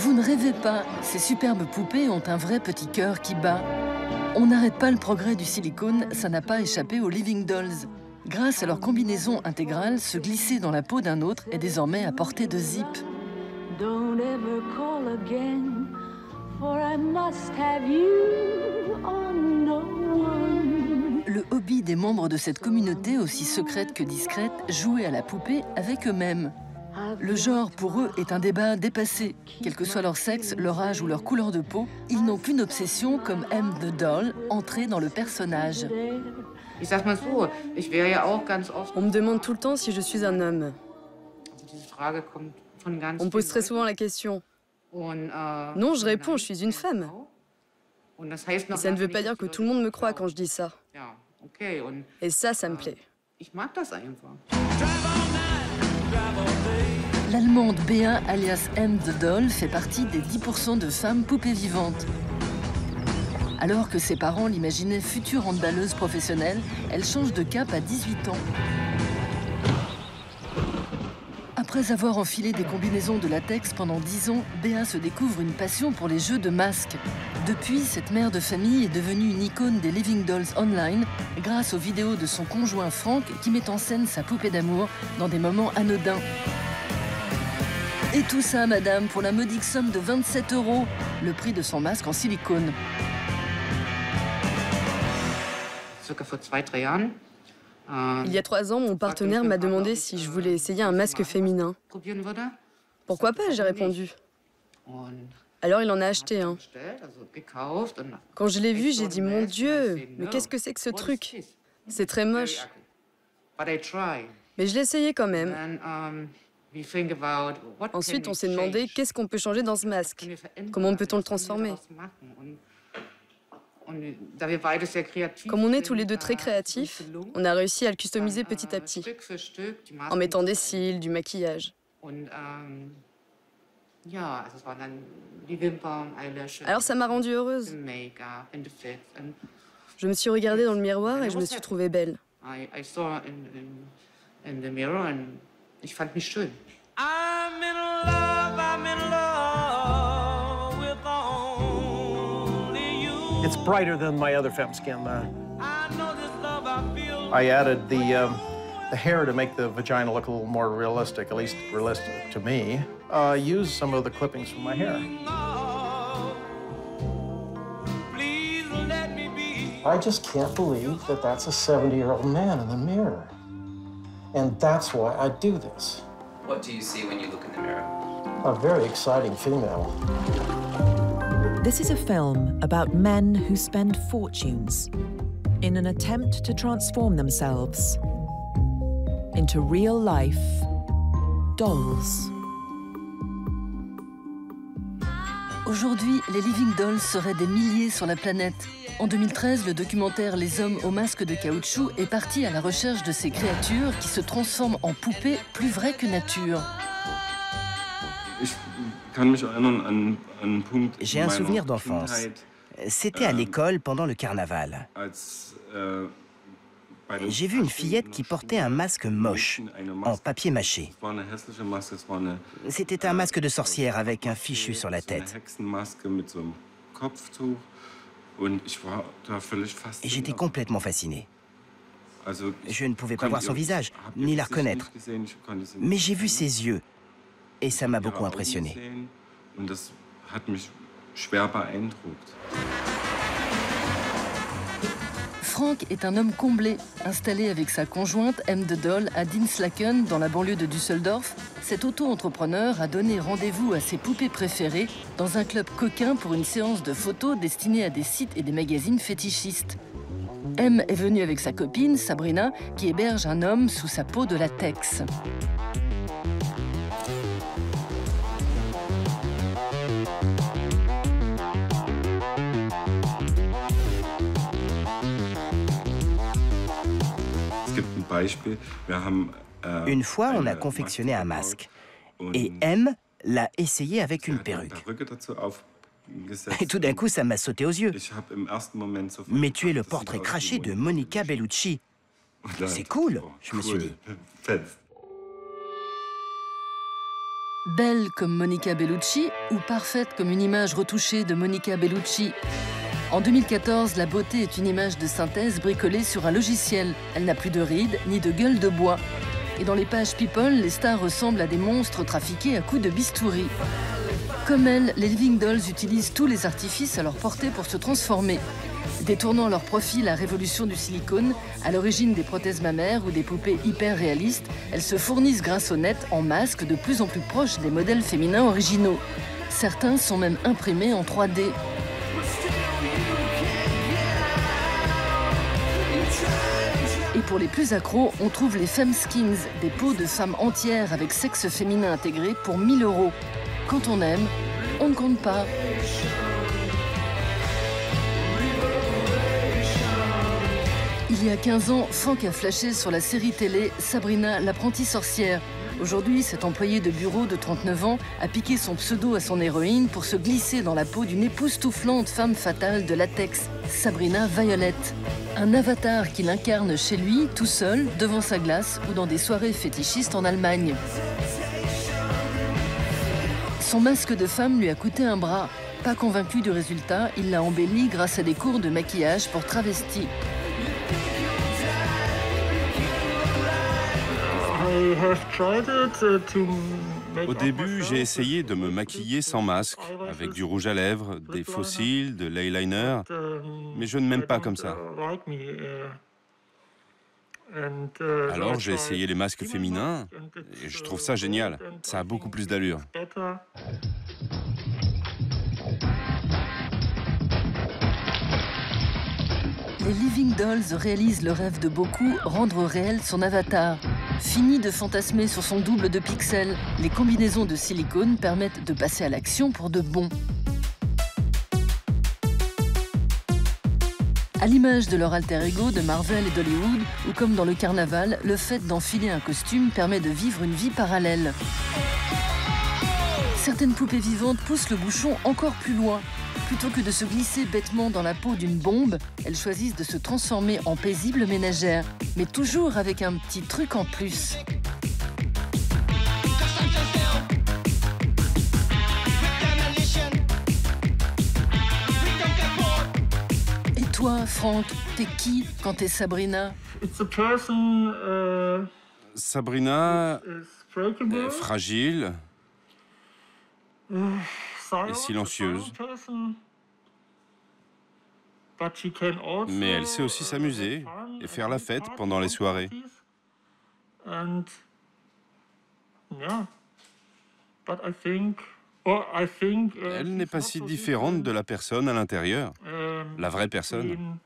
Vous ne rêvez pas, ces superbes poupées ont un vrai petit cœur qui bat. On n'arrête pas le progrès du silicone, ça n'a pas échappé aux Living Dolls. Grâce à leur combinaison intégrale, se glisser dans la peau d'un autre est désormais à portée de zip. Don't ever call again, for I must have you on no one. Le hobby des membres de cette communauté, aussi secrète que discrète, jouer à la poupée avec eux-mêmes. Le genre, pour eux, est un débat dépassé. Quel que soit leur sexe, leur âge ou leur couleur de peau, ils n'ont qu'une obsession, comme M the Doll, entrer dans le personnage. On me demande tout le temps si je suis un homme. On me pose très souvent la question. Non, je réponds, je suis une femme. Mais ça ne veut pas dire que tout le monde me croit quand je dis ça. Et ça me plaît. L'Allemande Bea, alias M the Doll, fait partie des 10% de femmes poupées vivantes. Alors que ses parents l'imaginaient future handballeuse professionnelle, elle change de cap à 18 ans. Après avoir enfilé des combinaisons de latex pendant 10 ans, Bea se découvre une passion pour les jeux de masques. Depuis, cette mère de famille est devenue une icône des Living Dolls Online grâce aux vidéos de son conjoint Frank qui met en scène sa poupée d'amour dans des moments anodins. Et tout ça, madame, pour la modique somme de 27 €, le prix de son masque en silicone. Il y a 3 ans, mon partenaire m'a demandé si je voulais essayer un masque féminin. Pourquoi pas, j'ai répondu. Alors il en a acheté un. Quand je l'ai vu, j'ai dit, mon Dieu, mais qu'est-ce que c'est que ce truc? C'est très moche. Mais je l'ai essayé quand même. Ensuite, on s'est demandé qu'est-ce qu'on peut changer dans ce masque? Comment peut-on le transformer? Comme on est tous les deux très créatifs, on a réussi à le customiser petit à petit, en mettant des cils, du maquillage. Alors ça m'a rendue heureuse. Je me suis regardée dans le miroir et je me suis trouvée belle. It's brighter than my other FemSkin. I added the hair to make the vagina look a little more realistic, at least realistic to me. Used some of the clippings from my hair. I just can't believe that that's a 70-year-old man in the mirror. And that's why I do this. What do you see when you look in the mirror? A very exciting female. This is a film about men who spend fortunes in an attempt to transform themselves into real-life dolls. Aujourd'hui, les Living Dolls seraient des milliers sur la planète. En 2013, le documentaire Les hommes aux masques de caoutchouc est parti à la recherche de ces créatures qui se transforment en poupées plus vraies que nature. J'ai un souvenir d'enfance. C'était à l'école pendant le carnaval. J'ai vu une fillette qui portait un masque moche, en papier mâché. C'était un masque de sorcière avec un fichu sur la tête. Et j'étais complètement fasciné. Je ne pouvais pas voir son visage, ni la reconnaître. Mais j'ai vu ses yeux, et ça m'a beaucoup impressionné. Frank est un homme comblé. Installé avec sa conjointe, M the Doll, à Dinslaken, dans la banlieue de Düsseldorf, cet auto-entrepreneur a donné rendez-vous à ses poupées préférées dans un club coquin pour une séance de photos destinée à des sites et des magazines fétichistes. M est venu avec sa copine, Sabrina, qui héberge un homme sous sa peau de latex. Une fois, on a confectionné un masque. Et M l'a essayé avec une perruque. Et tout d'un coup, ça m'a sauté aux yeux. Mais tu es le portrait craché de Monica Bellucci. C'est cool, je me suis dit. Belle comme Monica Bellucci ou parfaite comme une image retouchée de Monica Bellucci? En 2014, la beauté est une image de synthèse bricolée sur un logiciel. Elle n'a plus de rides ni de gueule de bois. Et dans les pages People, les stars ressemblent à des monstres trafiqués à coups de bistouri. Comme elles, les Living Dolls utilisent tous les artifices à leur portée pour se transformer. Détournant leur profil à révolution du silicone, à l'origine des prothèses mammaires ou des poupées hyper réalistes, elles se fournissent grâce au net en masques de plus en plus proches des modèles féminins originaux. Certains sont même imprimés en 3D. Et pour les plus accros, on trouve les Femme Skins, des peaux de femmes entières avec sexe féminin intégré pour 1 000 €. Quand on aime, on ne compte pas. Il y a 15 ans, Franck a flashé sur la série télé Sabrina, l'apprentie sorcière. Aujourd'hui, cet employé de bureau de 39 ans a piqué son pseudo à son héroïne pour se glisser dans la peau d'une époustouflante femme fatale de latex, Sabrina Violet. Un avatar qu'il incarne chez lui, tout seul, devant sa glace ou dans des soirées fétichistes en Allemagne. Son masque de femme lui a coûté un bras. Pas convaincu du résultat, il l'a embelli grâce à des cours de maquillage pour travestis. Au début, j'ai essayé de me maquiller sans masque, avec du rouge à lèvres, des faux cils, de l'eyeliner, mais je ne m'aime pas comme ça. Alors j'ai essayé les masques féminins et je trouve ça génial. Ça a beaucoup plus d'allure. Les Living Dolls réalisent le rêve de beaucoup, rendre réel son avatar. Fini de fantasmer sur son double de pixels, les combinaisons de silicone permettent de passer à l'action pour de bon. À l'image de leur alter ego de Marvel et d'Hollywood, ou comme dans le carnaval, le fait d'enfiler un costume permet de vivre une vie parallèle. Certaines poupées vivantes poussent le bouchon encore plus loin. Plutôt que de se glisser bêtement dans la peau d'une bombe, elles choisissent de se transformer en paisibles ménagères, mais toujours avec un petit truc en plus. Et toi, Franck, t'es qui quand t'es Sabrina? Sabrina est fragile et silencieuse. Mais elle sait aussi s'amuser et faire la fête pendant les soirées. Elle n'est pas si différente de la personne à l'intérieur, la vraie personne.